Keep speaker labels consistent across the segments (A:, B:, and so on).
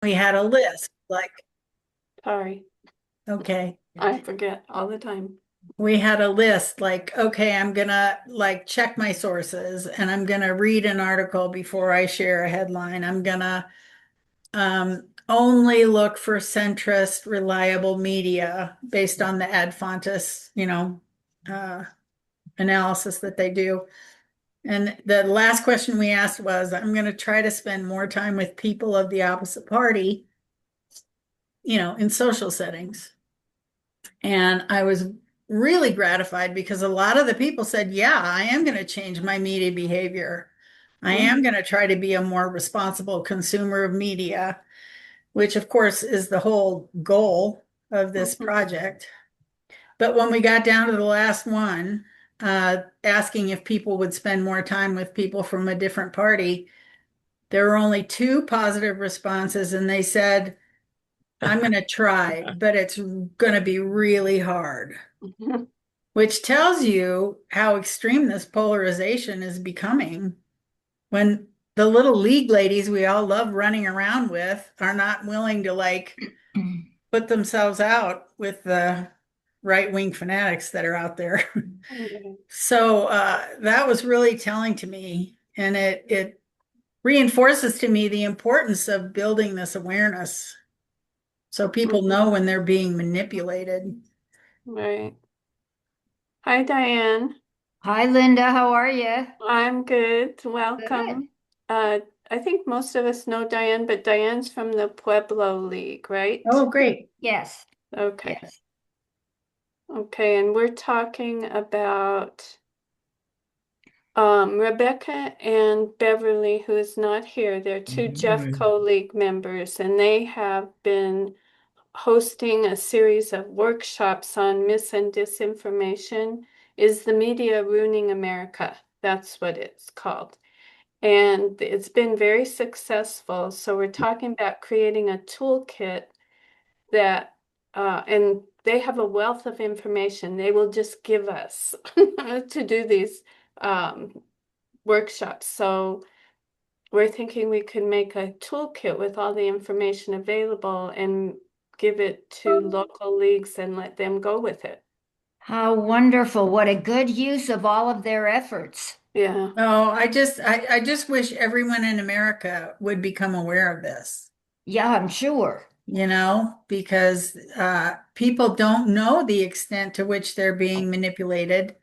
A: We had a list, like,
B: Sorry,
A: okay,
B: I forget all the time.
A: we had a list like, okay, I'm gonna like check my sources and I'm gonna read an article before I share a headline. I'm gonna only look for centrist, reliable media based on the Ad Fontes, uh, analysis that they do. And the last question we asked was, I'm going to try to spend more time with people of the opposite party, in social settings. And I was really gratified because a lot of the people said, yeah, I am going to change my media behavior. I am
B: Mhm,
A: going to try to be a more responsible consumer of media, which of course is the whole goal of this
B: mhm.
A: project. But when we got down to the last one, asking if people would spend more time with people from a different party, there were only two positive responses, and they said, I'm going to try, but it's going to be really hard, which tells you how extreme this polarization is becoming when the little league ladies we all love running around with are not willing to like put themselves out with the right wing fanatics that are out there.
B: Okay.
A: So that was really telling to me, and it reinforces to me the importance of building this awareness so people
B: Mhm.
A: know when they're being manipulated.
B: Right. Hi, Diane.
C: Hi, Linda. How are you?
B: I'm good.
C: Good.
B: Welcome. Uh, I think most of us know Diane, but Diane's from the Pueblo League, right?
A: Oh, great.
C: Yes.
B: Okay.
C: Yes.
B: Okay, and we're talking about Rebecca and Beverly, who is not here. They're two Jeffco League members, and they have been hosting a series of workshops on mis and disinformation. Is the media ruining America? That's what it's called. And it's been very successful. So we're talking about creating a toolkit that, and they have a wealth of information they will just give us to do these um, workshops. So we're thinking we could make a toolkit with all the information available and give it to local leagues and let them go with it.
C: How wonderful. What a good use of all of their efforts.
B: Yeah.
A: Oh, I just wish everyone in America would become aware of this,
C: Yeah, I'm sure.
A: because people don't know the extent to which they're being manipulated.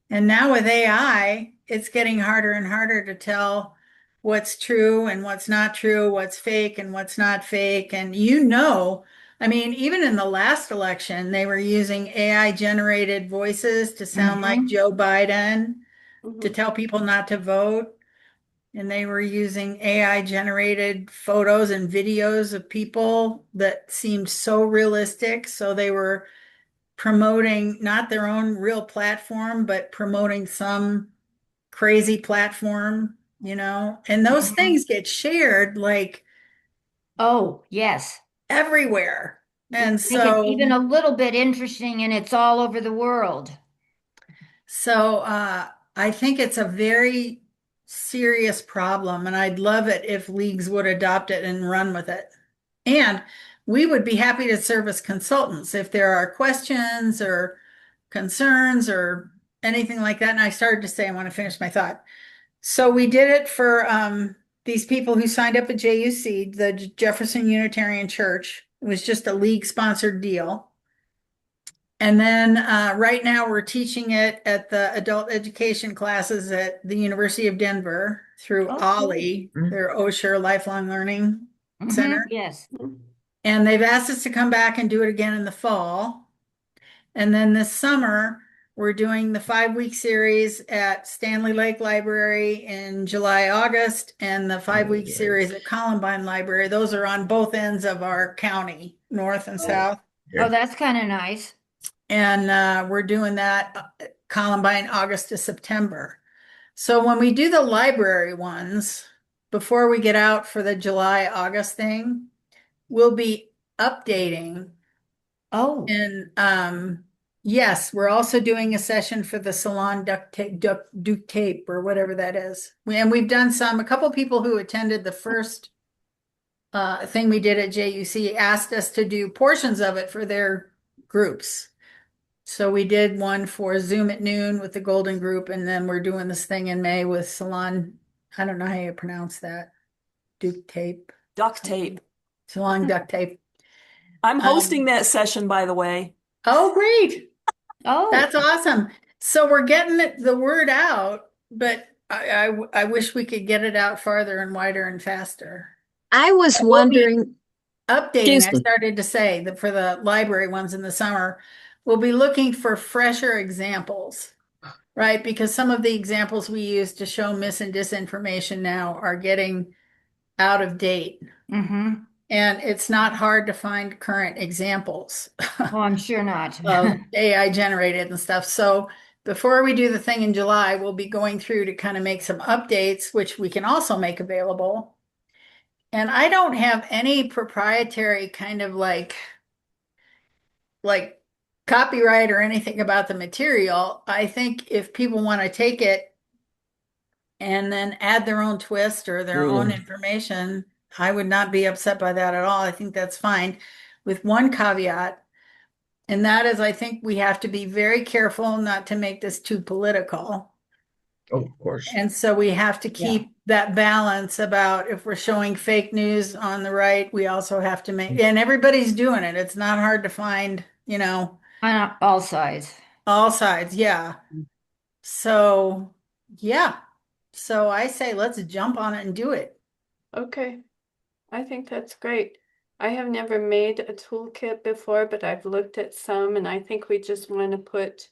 A: And now with AI, it's getting harder and harder to tell what's true and what's not true, what's fake and what's not fake. And I mean, even in the last election, they were using AI generated voices to sound like
C: Hmm.
A: Joe Biden to
B: Mhm.
A: tell people not to vote. And they were using AI generated photos and videos of people that seemed so realistic. So they were promoting not their own real platform, but promoting some crazy platform, and those
C: Hmm.
A: things get shared like
C: Oh, yes.
A: everywhere. And
C: Make it
A: so,
C: even a little bit interesting, and it's all over the world.
A: so I think it's a very serious problem, and I'd love it if leagues would adopt it and run with it. And we would be happy to serve as consultants if there are questions or concerns or anything like that. And I started to say, I want to finish my thought. So we did it for these people who signed up at JUC, the Jefferson Unitarian Church. It was just a league sponsored deal. And then right now we're teaching it at the adult education classes at the University of Denver through
C: Oh, cool.
A: OLLI, their Osher Lifelong Learning
C: Hmm.
A: Center.
C: Yes.
A: And they've asked us to come back and do it again in the fall. And then this summer, we're doing the 5 week series at Stanley Lake Library in July, August, and the 5 week series at Columbine Library. Those are on both ends of our county, north and
C: Oh,
A: south.
C: oh, that's kind of nice.
A: And we're doing that Columbine, August to September. So when we do the library ones, before we get out for the July, August thing, we'll be updating.
C: Oh,
A: And yes, we're also doing a session for the salon duct tape or whatever that is. And we've done a couple people who attended the first thing we did at JUC asked us to do portions of it for their groups. So we did one for Zoom at noon with the Golden Group, and then we're doing this thing in May with Salon. I don't know how you pronounce that. Duct tape.
D: Duct tape.
A: Salon duct tape.
D: I'm hosting that session, by the way.
A: Oh, great.
C: Oh,
A: That's awesome. So we're getting the word out, but I wish we could get it out farther and wider and faster.
E: I was
A: We'll be
E: wondering,
A: Updating,
E: Excuse
A: I
E: me.
A: started to say that for the library ones in the summer, we'll be looking for fresher examples, right? Because some of the examples we use to show mis and disinformation now are getting out of date.
C: mm-hmm.
A: And it's not hard to find current examples
C: Oh, I'm sure not.
A: of AI generated and stuff. So before we do the thing in July, we'll be going through to kind of make some updates, which we can also make available. And I don't have any proprietary kind of like copyright or anything about the material. I think if people want to take it and then add their own twist or their own information, I would not be upset by that at all. I think that's fine, with one caveat, and that is I think we have to be very careful not to make this too political.
F: Oh, of course.
A: And so we have to keep that balance about if we're showing fake news on the right, we also have to make, and everybody's doing it. It's not hard to find,
C: On all sides.
A: all sides. Yeah. So, yeah. So I say let's jump on it and do it.
B: Okay, I think that's great. I have never made a toolkit before, but I've looked at some, and I think we just want to put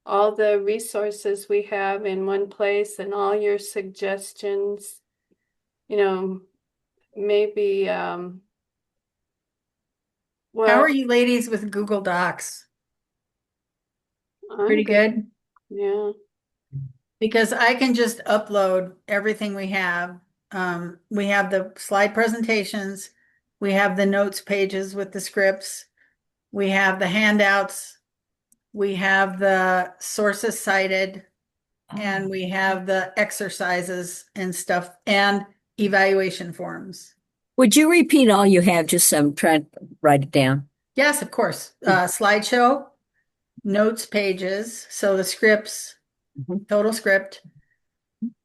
B: all the resources we have in one place and all your suggestions, maybe,
A: How
B: well,
A: are you ladies with Google Docs?
B: I'm
A: Pretty good?
B: Yeah.
A: Because I can just upload everything we have. We have the slide presentations, we have the notes pages with the scripts, we have the handouts, we have the sources cited, and we have the exercises and stuff and evaluation forms.
E: Would you repeat all you have, just so I'm trying to write it down?
A: Yes, of course. Slideshow, notes pages, so the scripts, total script,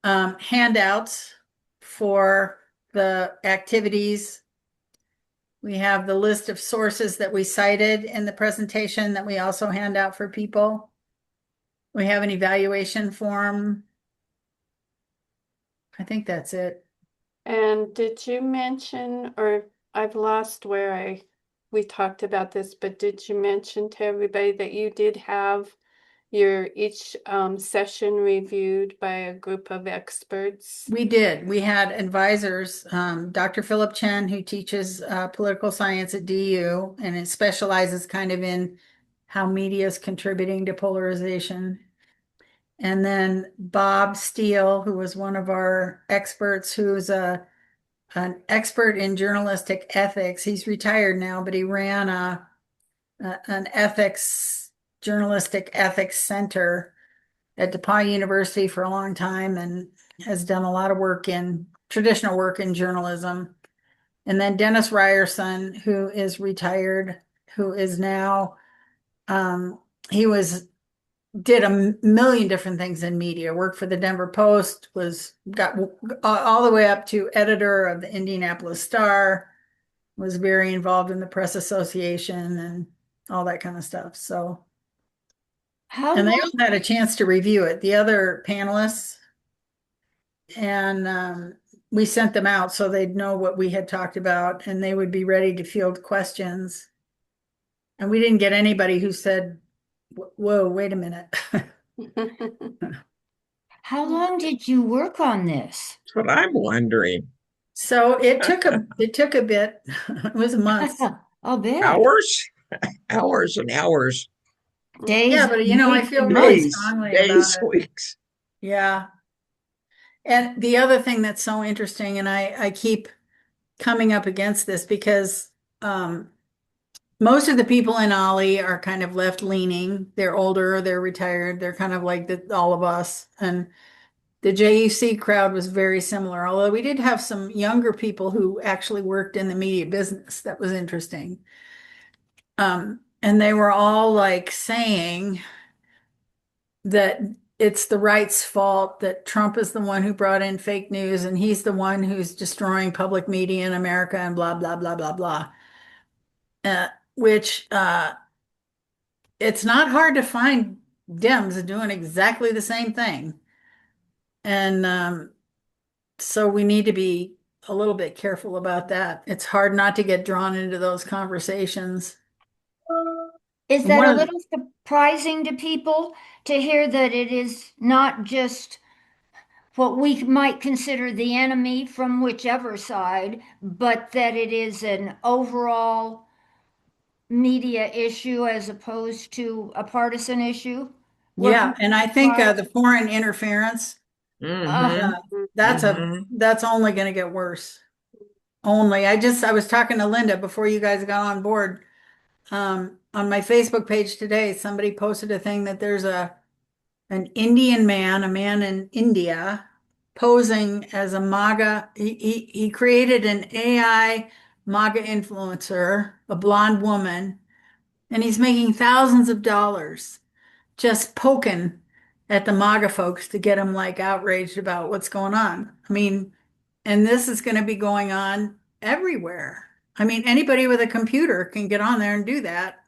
A: handouts for the activities. We have the list of sources that we cited in the presentation that we also hand out for people. We have an evaluation form. I think that's it.
B: And did you mention, or I've lost where we talked about this, but did you mention to everybody that you did have each session reviewed by a group of experts?
A: We did. We had advisors, Dr. Philip Chen, who teaches political science at DU, and it specializes kind of in how media is contributing to polarization. And then Bob Steele, who was one of our experts, who is an expert in journalistic ethics. He's retired now, but he ran an journalistic ethics center at DePauw University for a long time and has done a lot of traditional work in journalism. And then Dennis Ryerson, who is retired, who is now, did a million different things in media, worked for the Denver Post, got all the way up to editor of the Indianapolis Star, was very involved in the Press Association and all that kind of stuff. So, and they all had a chance to review it, the other panelists, and we sent them out so they'd know what we had talked about and they would be ready to field questions. And we didn't get anybody who said, whoa, wait a minute.
C: How long did you work on this?
F: That's what I'm wondering.
A: So it took a bit. It was months.
C: I'll bet.
F: Hours? Hours and hours.
C: Days.
A: Yeah, but I feel
C: weeks,
A: really
F: Days,
A: strongly
F: days,
A: about it.
F: weeks.
A: Yeah. And the other thing that's so interesting, and I keep coming up against this because most of the people in Ollie are kind of left leaning. They're older, they're retired, they're kind of like all of us. And The JUC crowd was very similar, although we did have some younger people who actually worked in the media business. That was interesting. And they were all like saying that it's the right's fault, that Trump is the one who brought in fake news and he's the one who's destroying public media in America and blah, blah, blah, blah, blah. Which it's not hard to find Dems doing exactly the same thing. And so we need to be a little bit careful about that. It's hard not to get drawn into those conversations.
C: Is that
A: One
C: a
A: of the-
C: little surprising to people to hear that it is not just what we might consider the enemy from whichever side, but that it is an overall media issue as opposed to a partisan issue?
A: Yeah, and I think
C: Right.
A: the foreign interference,
F: Mhm.
A: that's
F: Mhm.
A: that's only going to get worse. Only. I was talking to Linda before you guys got on board. On my Facebook page today, somebody posted a thing that there's an Indian man, a man in India, posing as a MAGA. He created an AI MAGA influencer, a blonde woman, and he's making thousands of dollars just poking at the MAGA folks to get them like outraged about what's going on. I mean, and this is going to be going on everywhere. I mean, anybody with a computer can get on there and do that.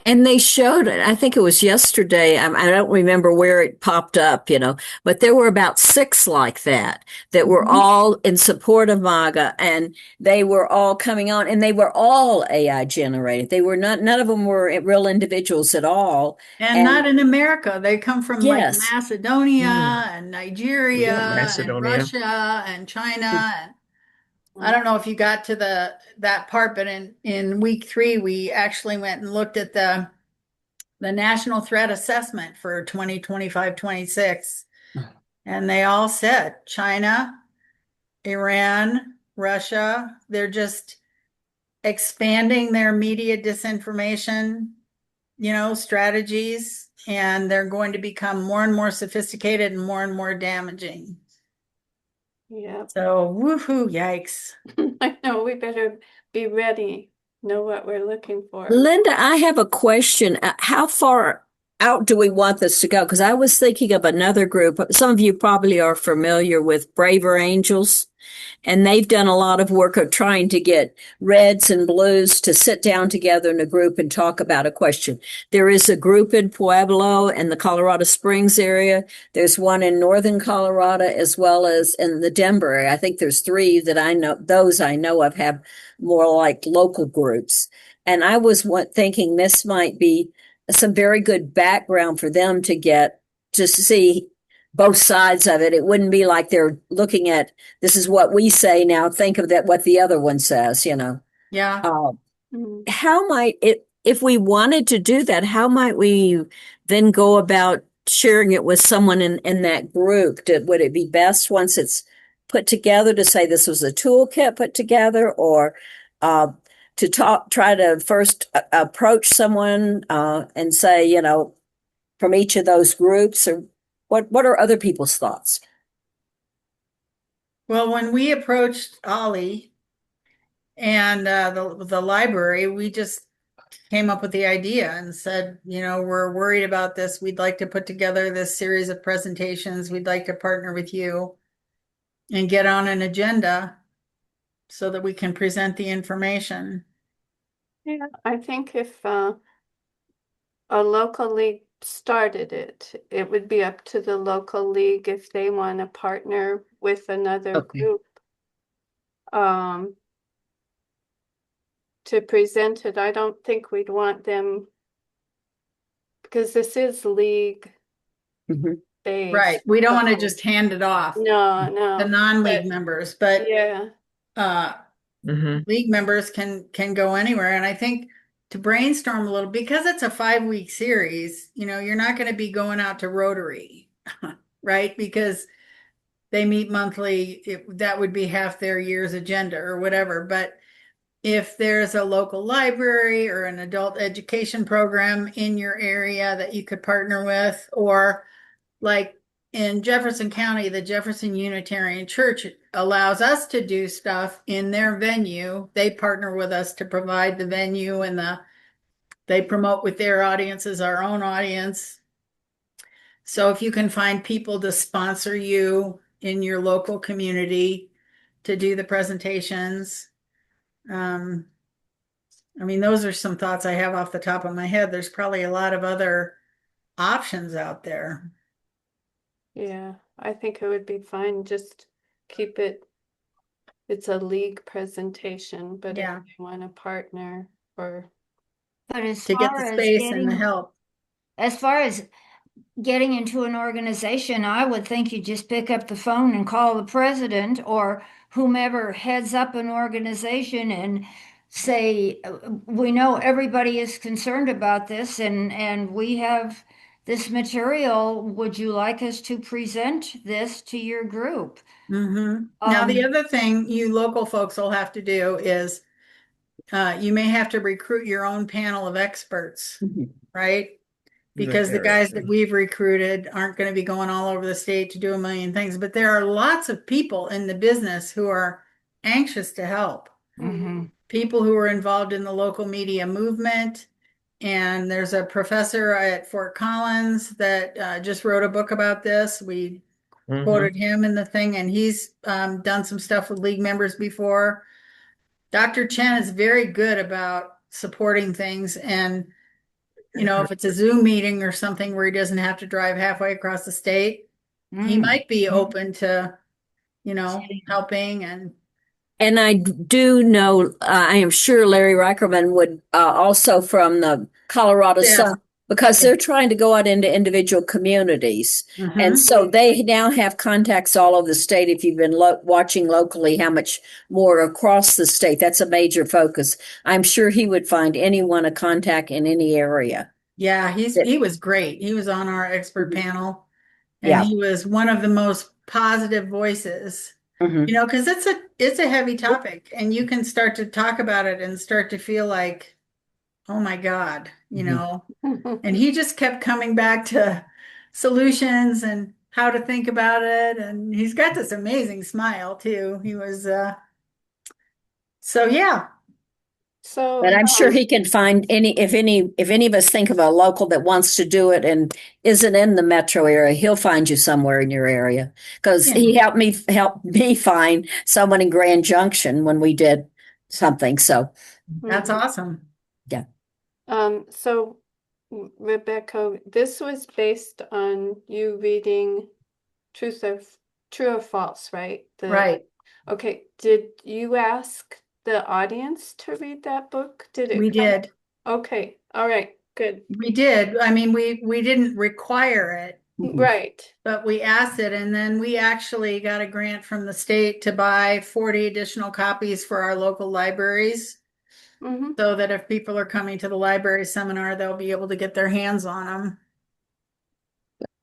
E: And they showed it. I think it was yesterday. I don't remember where it popped up, but there were about 6 like that were
A: Mhm.
E: all in support of MAGA, and they were all coming on, and they were all AI generated. They were not, none of them were real individuals at all.
A: And
E: And
A: not in America. They come from like
E: yes,
A: Macedonia
F: Mm.
A: and
F: Yeah,
A: Nigeria and
F: Macedonia.
A: Russia and China. And I don't know if you got to that part, but in week 3, we actually went and looked at the national threat assessment for 2025-26. And they all said China, Iran, Russia, they're just expanding their media disinformation, strategies, and they're going to become more and more sophisticated and more damaging.
B: Yeah.
A: So, woohoo, yikes.
B: I know we better be ready, know what we're looking for.
E: Linda, I have a question. How far out do we want this to go? Because I was thinking of another group. Some of you probably are familiar with Braver Angels, and they've done a lot of work of trying to get reds and blues to sit down together in a group and talk about a question. There is a group in Pueblo and the Colorado Springs area. There's one in northern Colorado as well as in the Denver area. I think there's 3 that I know, those I know of have more like local groups. And I was thinking this might be some very good background for them to get to see both sides of it. It wouldn't be like they're looking at, this is what we say now, think of that, what the other one says,
A: Yeah.
B: Mhm.
E: How might it, if we wanted to do that, how might we then go about sharing it with someone in that group? Would it be best once it's put together to say this was a toolkit put together, or to try to first approach someone and say, from each of those groups, or what are other people's thoughts?
A: Well, when we approached Ollie and the library, we just came up with the idea and said, we're worried about this. We'd like to put together this series of presentations. We'd like to partner with you and get on an agenda so that we can present the information.
B: Yeah, I think if a local league started it, it would be up to the local league if they want to partner with another
E: Okay.
B: group to present it. I don't think we'd want them, because this is league
E: Mhm.
B: based.
A: Right. We don't want to just hand it off
B: No,
A: the
B: no.
A: non-league
B: but-
A: members, but
B: Yeah,
A: league members can go anywhere. And I think to brainstorm a little, because it's a 5-week series, you're not going to be going out to Rotary, right? Because they meet monthly. That would be half their year's agenda or whatever. But if there's a local library or an adult education program in your area that you could partner with, or like in Jefferson County, the Jefferson Unitarian Church allows us to do stuff in their venue. They partner with us to provide the venue and they promote with their audience as our own audience. So if you can find people to sponsor you in your local community to do the presentations, I mean, those are some thoughts I have off the top of my head. There's probably a lot of other options out there.
B: Yeah, I think it would be fine. Just keep it. It's a league presentation, but if
A: Yeah.
B: you want to partner or
C: But as
A: To get
C: far
A: the
C: as
A: space and the help.
C: as far as getting into an organization, I would think you just pick up the phone and call the president or whomever heads up an organization and say, we know everybody is concerned about this and we have this material. Would you like us to present this to your group?
A: Now, the
C: Um,
A: other thing you local folks will have to do is you may have to recruit your own panel of experts, right? Because the guys that we've recruited aren't going to be going all over the state to do a million things, but there are lots of people in the business who are anxious to help.
C: mhm.
A: People who are involved in the local media movement. And there's a professor at Fort Collins that just wrote a book about this. We quoted him in the thing, and he's done some stuff with league members before. Dr. Chen is very good about supporting things. And, you know, if it's a Zoom meeting or something where he doesn't have to drive halfway across the state, he
C: Mm.
A: might be open to, you know, helping.
E: And I do know, I am sure Larry Reicherman would also from the Colorado
A: Yeah.
E: Sun, because they're trying to go out into individual communities. And so they now have contacts all over the state. If you've been watching locally, how much more across the state, that's a major focus. I'm sure he would find anyone a contact in any area.
A: Yeah, he was great. He was on our expert panel, and
E: Yeah.
A: he was one of the most positive voices.
E: Mhm.
A: You know, because it's a heavy topic, and you can start to talk about it and start to feel like, oh my God, you know. And he just kept coming back to solutions and how to think about it. And he's got this amazing smile too. He was so yeah.
B: so
E: But I'm sure he can find if any of us think of a local that wants to do it and isn't in the metro area, he'll find you somewhere in your area. Because he helped me find someone in Grand Junction when we did something. So
A: That's awesome.
B: So Rebecca, this was based on you reading True or False, right?
A: Right.
B: Okay. Did you ask the audience to read that book? Did it
A: We
B: come?
A: did.
B: Okay. All right. Good.
A: We did. I mean, we didn't require it,
B: Right.
A: but we asked it, and then we actually got a grant from the state to buy 40 additional copies for our local libraries,
B: Mm-hmm.
A: so that if people are coming to the library seminar, they'll be able to get their hands on them.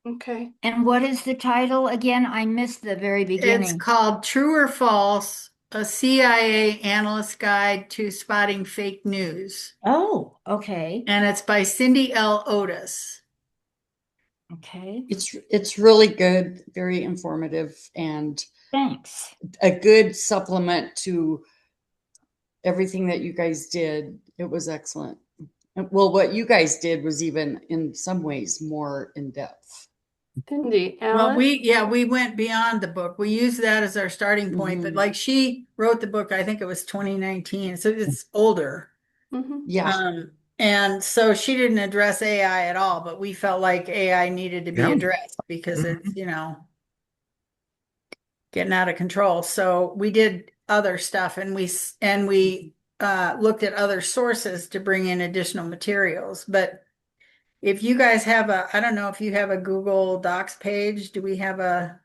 B: Okay.
C: And what is the title again? I missed the very
A: It's
C: beginning.
A: called True or False, a CIA analyst guide to spotting fake news.
C: Oh, okay.
A: And it's by Cindy L. Otis.
C: Okay.
G: It's really good, very informative, and
C: Thanks.
G: a good supplement to everything that you guys did. It was excellent. Well, what you guys did was even in some ways more in depth.
B: Cindy,
A: Well,
B: Alice?
A: we went beyond the book. We used that as our starting point, but like she wrote the book, I think it was 2019, so it's older.
B: Mm-hmm.
G: Yeah.
A: And so she didn't address AI at all, but we felt like AI needed to be addressed because it's, you know, getting out of control. So we did other stuff, and we looked at other sources to bring in additional materials. But if you guys have I don't know if you have a Google Docs page. Do we have a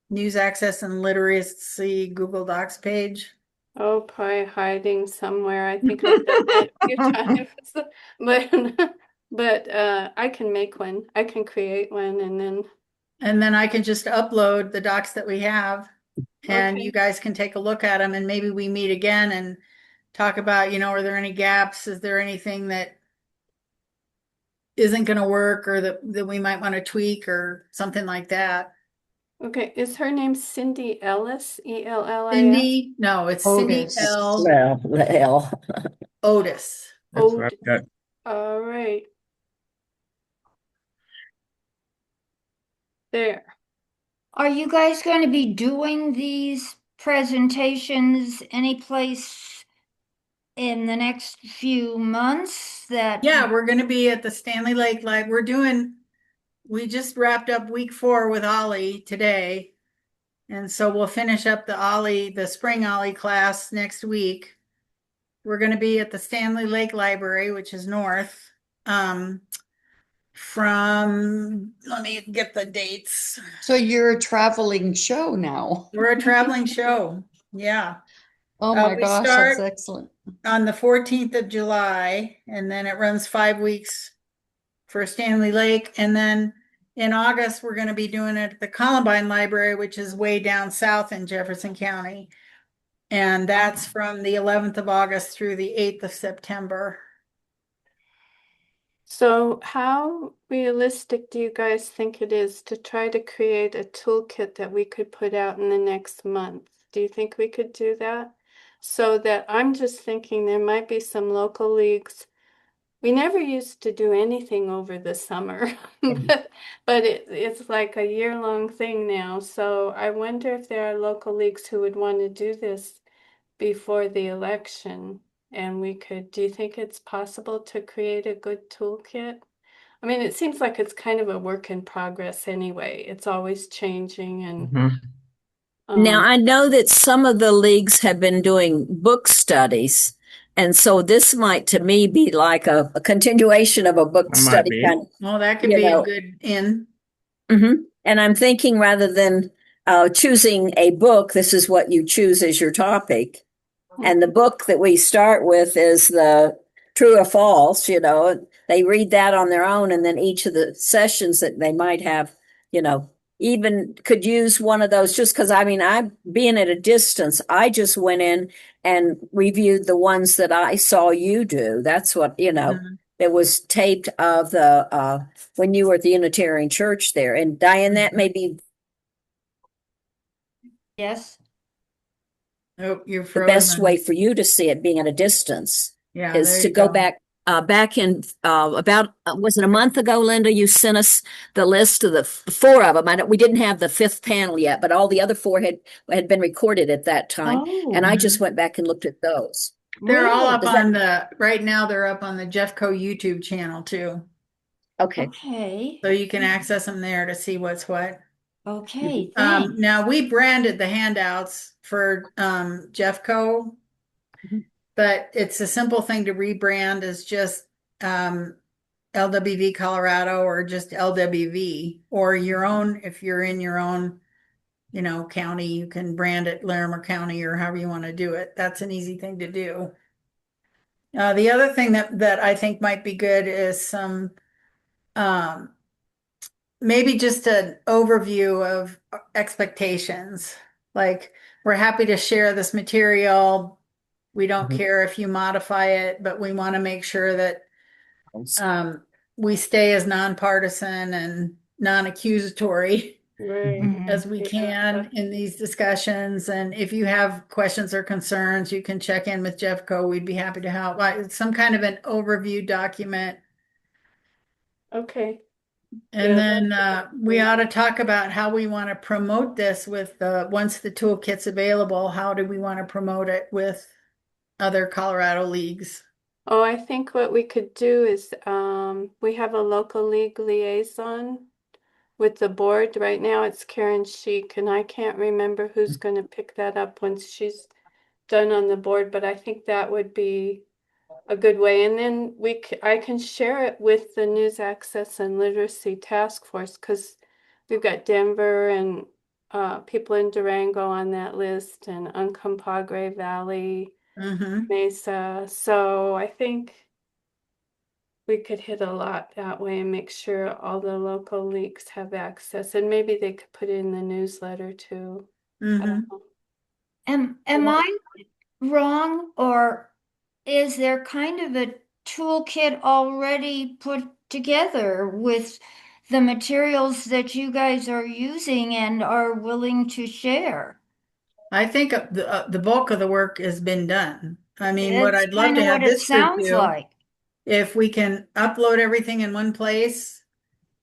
A: News Access and Literacy Google Docs page?
B: Oh, probably hiding somewhere. I think I've done that a few times. But I can make one. I can create one
A: And then I can just upload the docs that we have, and
B: Okay.
A: you guys can take a look at them, and maybe we meet again and talk about, you know, are there any gaps? Is there anything that isn't going to work or that we might want to tweak or something like that.
B: Okay, is her name Cindy Ellis? Ellis?
A: Cindy, no, it's Cindy
G: Otis.
A: L.
E: Well,
A: Otis.
F: That's what
B: Oh,
F: I've got.
B: all right. There.
C: Are you guys going to be doing these presentations any place in the next few months that?
A: Yeah, we're going to be at the Stanley Lake Live. We just wrapped up week 4 with Ollie today. And so we'll finish up the spring Ollie class next week. We're going to be at the Stanley Lake Library, which is north. Let me get the dates.
G: So you're a traveling show now.
A: We're a traveling show. Yeah.
G: Oh my
A: we
G: gosh,
A: start-
G: that's excellent.
A: On the 14th of July, and then it runs 5 weeks for Stanley Lake. And then in August, we're going to be doing it at the Columbine Library, which is way down south in Jefferson County. And that's from the 11th of August through the 8th of September.
B: So how realistic do you guys think it is to try to create a toolkit that we could put out in the next month? Do you think we could do that? So that I'm just thinking there might be some local leagues. We never used to do anything over the summer, but it's like a year-long thing now. So I wonder if there are local leagues who would want to do this before the election. And do you think it's possible to create a good toolkit? I mean, it seems like it's kind of a work in progress anyway. It's always changing and
F: Mhm.
E: now I know that some of the leagues have been doing book studies. And so this might to me be like a continuation of a book
F: It might
E: study
F: be.
E: kind of.
A: Well, that could
E: You
A: be a
E: know.
A: good in.
E: And I'm thinking rather than choosing a book, this is what you choose as your topic. And the book that we start with is the True or False, they read that on their own. And then each of the sessions that they might have, even could use one of those just because I being at a distance, I just went in and reviewed the ones that I saw you do. That's what,
A: Mhm.
E: it was taped of the, when you were at the Unitarian Church there. And Diane, that may be
C: Yes.
A: Oh, you're
E: the best
A: frozen.
E: way for you to see it being at a distance
A: Yeah,
E: is
A: there
E: to
A: you
E: go back in about was it a month ago, Linda? You sent us the list of the 4 of them. We didn't have the 5th panel yet, but all the other 4 had been recorded at that time, and I just went back and looked at those.
A: They're all up
C: Really?
A: right now they're up on the Jeffco YouTube channel too.
E: Okay.
C: Okay.
A: So you can access them there to see what's what.
C: Okay. Thanks.
A: Now we branded the handouts for Jeffco,
E: Mhm.
A: but it's a simple thing to rebrand as just LWV Colorado or just LWV or your own. If you're in your own, county, you can brand it Larimer County or however you want to do it. That's an easy thing to do. The other thing that I think might be good is some maybe just an overview of expectations. Like, we're happy to share this material. We don't
F: Mhm.
A: care if you modify it, but we want to make sure that we stay as nonpartisan and non-accusatory
B: right.
A: as we
B: Yeah.
A: can in these discussions. And if you have questions or concerns, you can check in with Jeffco. We'd be happy to help. Like some kind of an overview document.
B: Okay.
A: And
B: Yeah,
A: then
B: that's
A: we
B: great.
A: ought to talk about how we want to promote this with once the toolkit's available, how do we want to promote it with other Colorado leagues?
B: Oh, I think what we could do is we have a local league liaison with the board. Right now it's Karen Sheik, and I can't remember who's going to pick that up once she's done on the board, but I think that would be a good way. And then I can share it with the News Access and Literacy Task Force because we've got Denver and people in Durango on that list and Uncompahgre Valley,
A: Mm-hmm.
B: Mesa. So I think we could hit a lot that way and make sure all the local leagues have access. And maybe they could put it in the newsletter too. I
A: Mm-hmm.
B: don't know.
C: Am I wrong, or is there kind of a toolkit already put together with the materials that you guys are using and are willing to share.
A: I think the bulk of the work has been done. I mean, what
C: It's
A: I'd love
C: kind
A: to
C: of
A: have
C: what it
A: this group
C: sounds
A: do,
C: like.
A: if we can upload everything in one place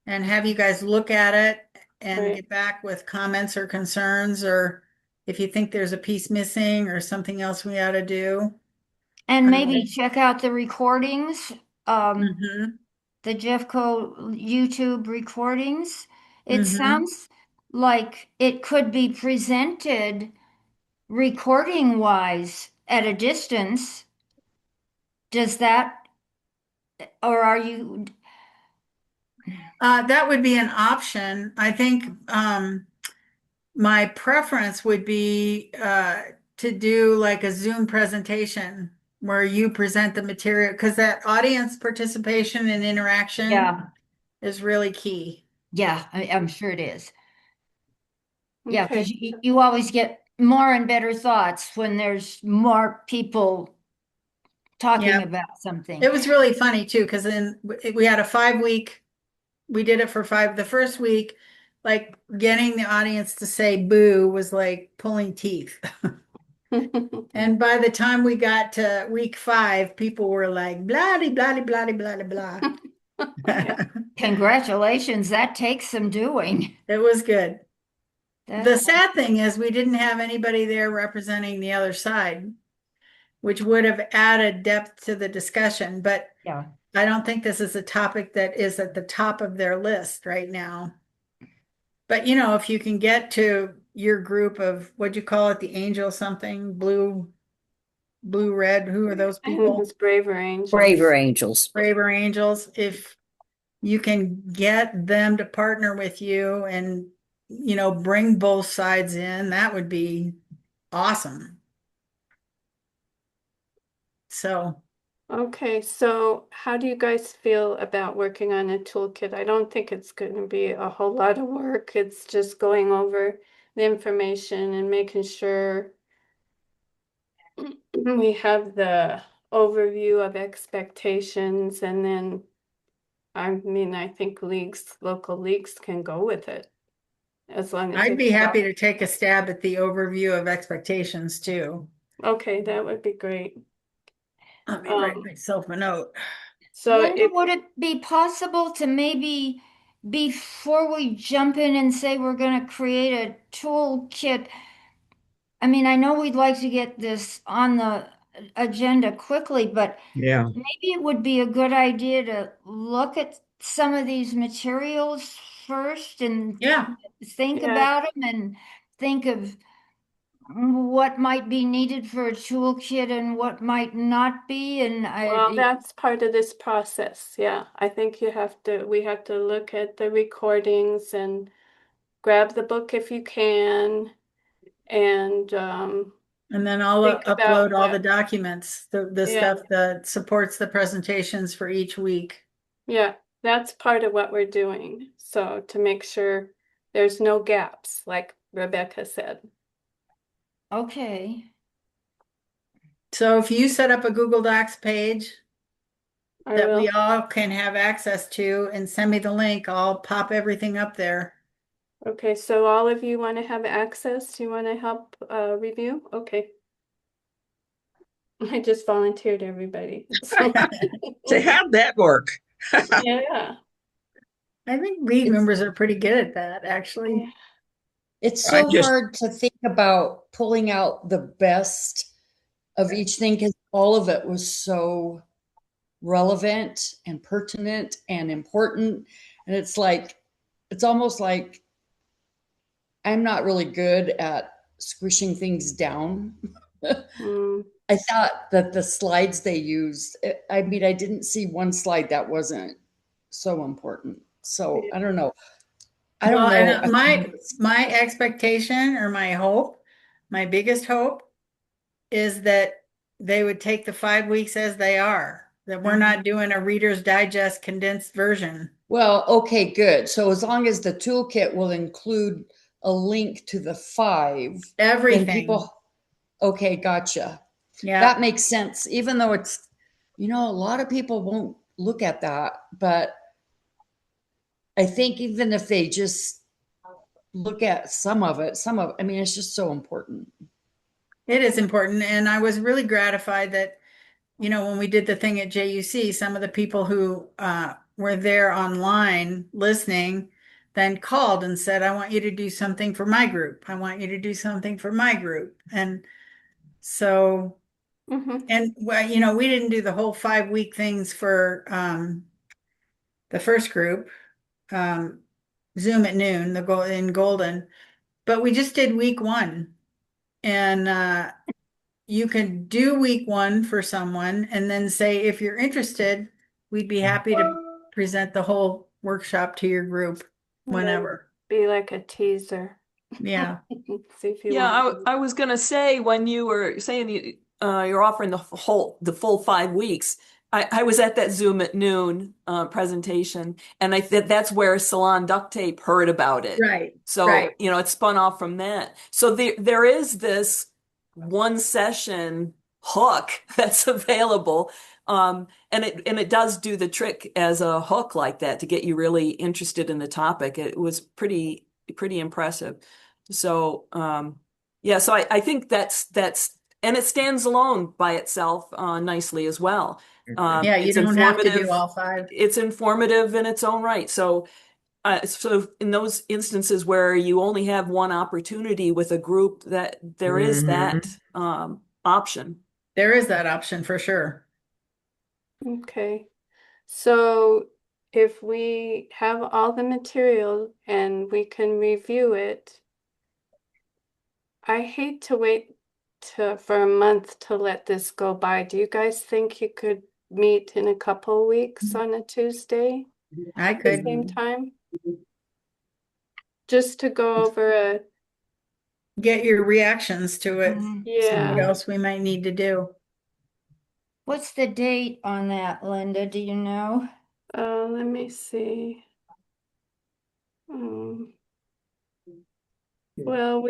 A: and have you guys look at it and
B: Right.
A: get back with comments or concerns, or if you think there's a piece missing or something else we ought to do.
C: And maybe check out the recordings,
A: Mhm.
C: the Jeffco YouTube recordings. It
A: Mhm.
C: sounds like it could be presented recording wise at a distance. Does that, or are you,
A: That would be an option. I think my preference would be to do like a Zoom presentation where you present the material, because that audience participation and interaction
C: yeah,
A: is really key.
C: yeah, I'm sure it is. Yeah,
B: Okay.
C: because you always get more and better thoughts when there's more people talking
A: Yeah,
C: about something.
A: it was really funny too, because then we had a 5 week, we did it for five. The first week, like getting the audience to say boo was like pulling teeth. And by the time we got to week 5, people were like, blah, blah, blah, blah, blah, blah.
B: Yeah.
C: Congratulations, that takes some doing.
A: It was good. The
C: That-
A: sad thing is we didn't have anybody there representing the other side, which would have added depth to the discussion. But
C: yeah.
A: I don't think this is a topic that is at the top of their list right now. But if you can get to your group of, what'd you call it, the angel something, blue, red, who are those
B: I think
A: people?
B: it's Braver Angels.
E: Braver Angels.
A: Braver Angels. If you can get them to partner with you and, bring both sides in, that would be awesome. So,
B: Okay, so how do you guys feel about working on a toolkit? I don't think it's going to be a whole lot of work. It's just going over the information and making sure we have the overview of expectations, and then I think local leagues can go with it as long as
A: I'd be
B: it's
A: happy to take a stab at the overview of expectations too.
B: okay, that would be great.
A: Let me write myself a note.
B: So
C: Linda,
B: if
C: would it be possible to maybe, before we jump in and say we're going to create a toolkit, I mean, I know we'd like to get this on the agenda quickly, but
F: Yeah.
C: maybe it would be a good idea to look at some of these materials first and
A: Yeah,
C: think
B: Yeah.
C: about them and think of what might be needed for a toolkit and what might not be. And
B: well, that's part of this process. Yeah, I think we have to look at the recordings and grab the book if you can, and
A: and then I'll
B: think about
A: upload all the
B: what-
A: documents, the
B: Yeah.
A: stuff that supports the presentations for each week.
B: yeah, that's part of what we're doing. So to make sure there's no gaps, like Rebecca said.
C: okay.
A: So if you set up a Google Docs page
B: I
A: that we
B: will.
A: all can have access to and send me the link, I'll pop everything up there.
B: Okay, so all of you want to have access? You want to help review? Okay. I just volunteered everybody. So,
F: So how'd that work?
B: yeah.
A: I think league
G: It's-
A: members are pretty good at that, actually.
G: It's
F: I
G: so
F: just-
G: hard to think about pulling out the best of each thing because all of it was so relevant and pertinent and important. And it's almost like I'm not really good at squishing things down.
B: Mm,
G: I thought that the slides they used, I mean, I didn't see one slide that wasn't so important. So I don't know. I don't
A: Well,
G: know.
A: and my expectation or my hope, my biggest hope is that they would take the 5 weeks as they are, that we're not doing a Reader's Digest condensed version.
G: Well, okay, good. So as long as the toolkit will include a link to the 5, then
A: Everything.
G: people, okay, gotcha.
A: Yeah.
G: That makes sense. Even though it's, a lot of people won't look at that, but I think even if they just look at some of it, I mean, it's just so important.
A: It is important. And I was really gratified that, when we did the thing at JUC, some of the people who were there online listening then called and said, I want you to do something for my group. I want you to do something for my group. And so,
B: Mhm.
A: and well, we didn't do the whole 5-week things for the first group, Zoom at noon, in Golden, but we just did week 1. And you can do week 1 for someone and then say, if you're interested, we'd be happy to present the whole workshop to your group
B: And then
A: whenever.
B: Be like a teaser.
A: Yeah.
B: See if you
D: Yeah,
B: want.
D: I was gonna say when you were saying you're offering the full 5 weeks. I was at that Zoom at noon presentation, and that's where Salon Duct Tape heard about it.
A: Right.
D: So,
A: Right.
D: it spun off from that. So there is this one session hook that's available. And it does do the trick as a hook like that to get you really interested in the topic. It was pretty impressive. So, yeah, so I think that's and it stands alone by itself nicely as well.
A: Yeah, you
D: It's
A: don't have to do
D: informative.
A: all 5.
D: It's informative in its own right. So in those instances where you only have one opportunity with a group, that there is that option.
A: There is that option for sure.
B: Okay. So if we have all the material and we can review it, I hate to wait for a month to let this go by. Do you guys think you could meet in a couple weeks on a Tuesday
A: I
B: at the
A: could
B: same time? Just to go over
A: get your reactions to it.
C: Mhm.
A: See what
B: yeah.
A: else we might need to do.
C: What's the date on that, Linda? Do you know?
B: Let me see. Well,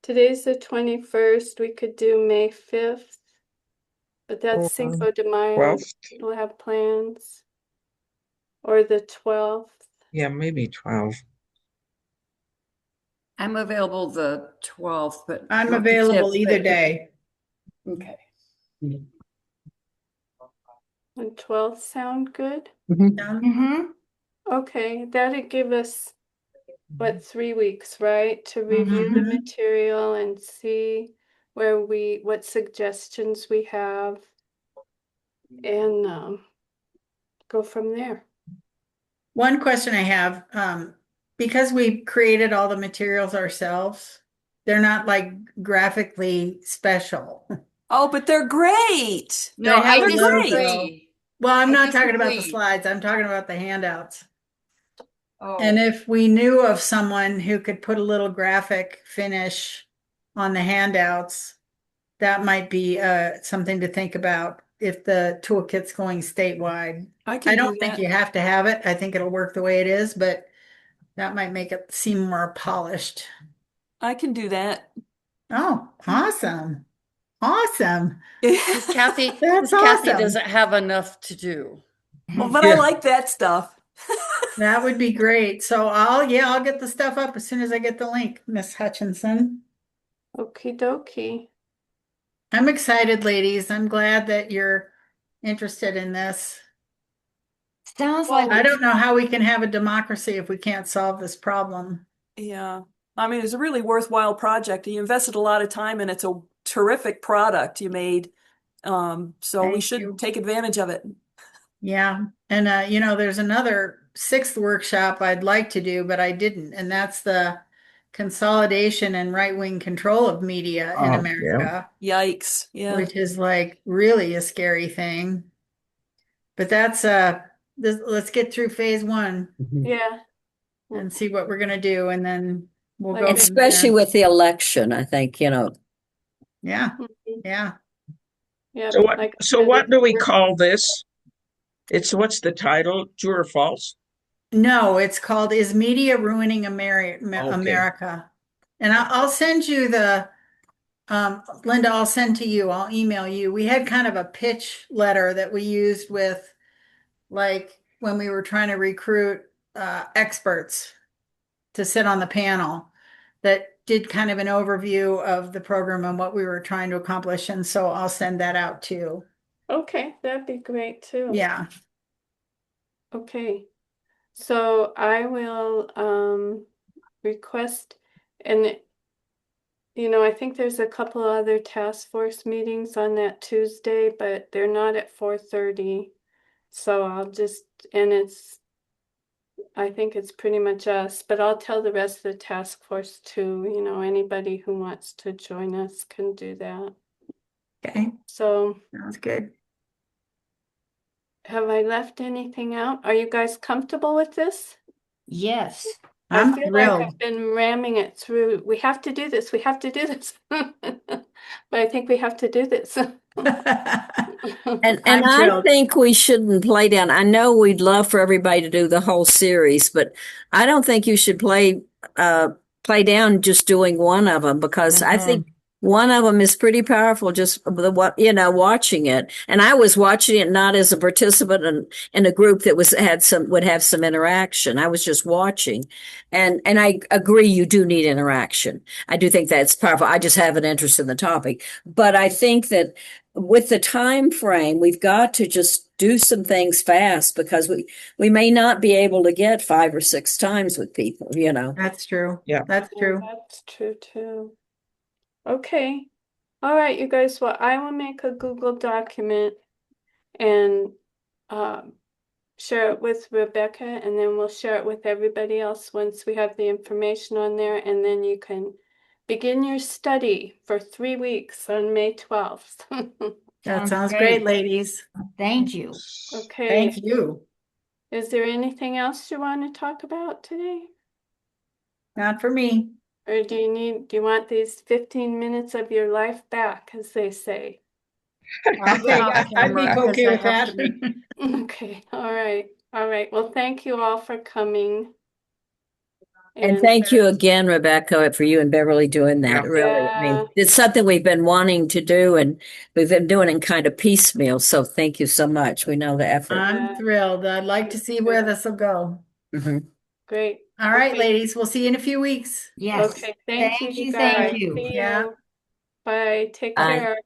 B: today's the 21st, we could do May 5th, but that's Cinco de Mayo.
F: 12th.
B: We'll have plans. Or the 12th.
F: Yeah, maybe 12.
G: I'm available the 12th, but
A: I'm available either day.
G: Okay.
B: And 12th sound good?
C: Mm-hmm.
B: Okay, that'd give us, 3 weeks, right? To review the
A: Mhm.
B: material and see what suggestions we have and go from there.
A: One question I have, because we created all the materials ourselves, they're not like graphically special.
D: Oh, but they're great.
G: No,
A: They have
G: I
A: a logo.
G: disagree.
A: Well, I'm
G: I
A: not talking about the
G: disagree.
A: slides. I'm talking about the handouts.
G: Oh.
A: And if we knew of someone who could put a little graphic finish on the handouts, that might be something to think about if the toolkit's going statewide.
D: I
A: I
D: can
A: don't
D: do
A: think
D: that.
A: you have to have it. I think it'll work the way it is, but that might make it seem more polished.
D: I can do that.
A: Oh, awesome. Awesome.
G: Kathy,
A: That's
G: Kathy
A: awesome.
G: doesn't have enough to do.
D: Well, but I like that stuff.
A: That would be great. So I'll get the stuff up as soon as I get the link, Miss Hutchinson.
B: Okie dokie.
A: I'm excited, ladies. I'm glad that you're interested in this.
C: Sounds
G: Well,
C: like
A: I don't know how we can have a democracy if we can't solve this problem.
D: Yeah. I mean, it's a really worthwhile project. You invested a lot of time and it's a terrific product you made. So we
A: Thank
D: should
A: you.
D: take advantage of it.
A: Yeah. And there's another 6th workshop I'd like to do, but I didn't. And that's the consolidation and right-wing control of media in
F: Oh, yeah.
A: America,
D: Yikes. Yeah.
A: which is like really a scary thing. But that's let's get through phase 1
B: Yeah.
A: and see what we're gonna do, and then we'll
B: Like
A: go
B: it-
A: from
E: Especially
A: there.
E: with the election, I think,
A: Yeah,
B: Mhm.
A: yeah.
B: Yeah.
F: So what?
B: like I
F: So
B: said,
F: what do we
B: it's-
F: call this? What's the title? True or false?
A: No, it's called "Is Media Ruining
F: Okay.
A: America?" And I'll send you the Linda, I'll send to you, I'll email you. We had kind of a pitch letter that we used with, like, when we were trying to recruit experts to sit on the panel that did kind of an overview of the program and what we were trying to accomplish. And so I'll send that out too.
B: Okay, that'd be great too.
A: Yeah.
B: Okay, so I will request, and I think there's a couple other task force meetings on that Tuesday, but they're not at 4:30. So I think it's pretty much us, but I'll tell the rest of the task force too, anybody who wants to join us can do that.
A: Okay.
B: So
A: Sounds good.
B: have I left anything out? Are you guys comfortable with this?
C: Yes.
B: I
A: I'm
B: feel like
A: thrilled.
B: I've been ramming it through. We have to do this. We have to do this. But I think we have to do this.
E: And
A: I'm
E: I
A: thrilled.
E: think we shouldn't play down. I know we'd love for everybody to do the whole series, but I don't think you should play down just doing one of them, because I think one of them is pretty powerful, just watching it. And I was watching it not as a participant in a group that would have some interaction. I was just watching. And I agree, you do need interaction. I do think that's powerful. I just have an interest in the topic. But I think that with the time frame, we've got to just do some things fast, because we may not be able to get 5 or 6 times with people,
A: That's true.
F: Yeah.
A: That's true.
B: That's true too. Okay. All right, you guys. Well, I will make a Google document and share it with Rebecca, and then we'll share it with everybody else once we have the information on there, and then you can begin your study for 3 weeks on May 12th.
A: That sounds great, ladies.
C: Thank you.
B: Okay.
A: Thank you.
B: Is there anything else you want to talk about today?
A: Not for me.
B: Or do you want these 15 minutes of your life back, as they say?
A: I'd be okay with that.
B: Okay, all right. Well, thank you all for coming.
E: And thank you again, Rebecca, for you and Beverly doing that.
F: Yeah.
E: Really, I
B: Yeah.
E: mean, it's something we've been wanting to do, and we've been doing it kind of piecemeal. So thank you so much. We know the effort.
A: I'm thrilled. I'd like to see where this will go.
E: Mhm.
B: Great.
A: All right,
B: Okay.
A: ladies, we'll see you in a few weeks.
C: Yes.
B: Okay, thank you,
C: Thank you,
B: guys.
C: thank you.
B: See
A: Yeah.
B: you. Bye. Take
E: Bye.
B: care.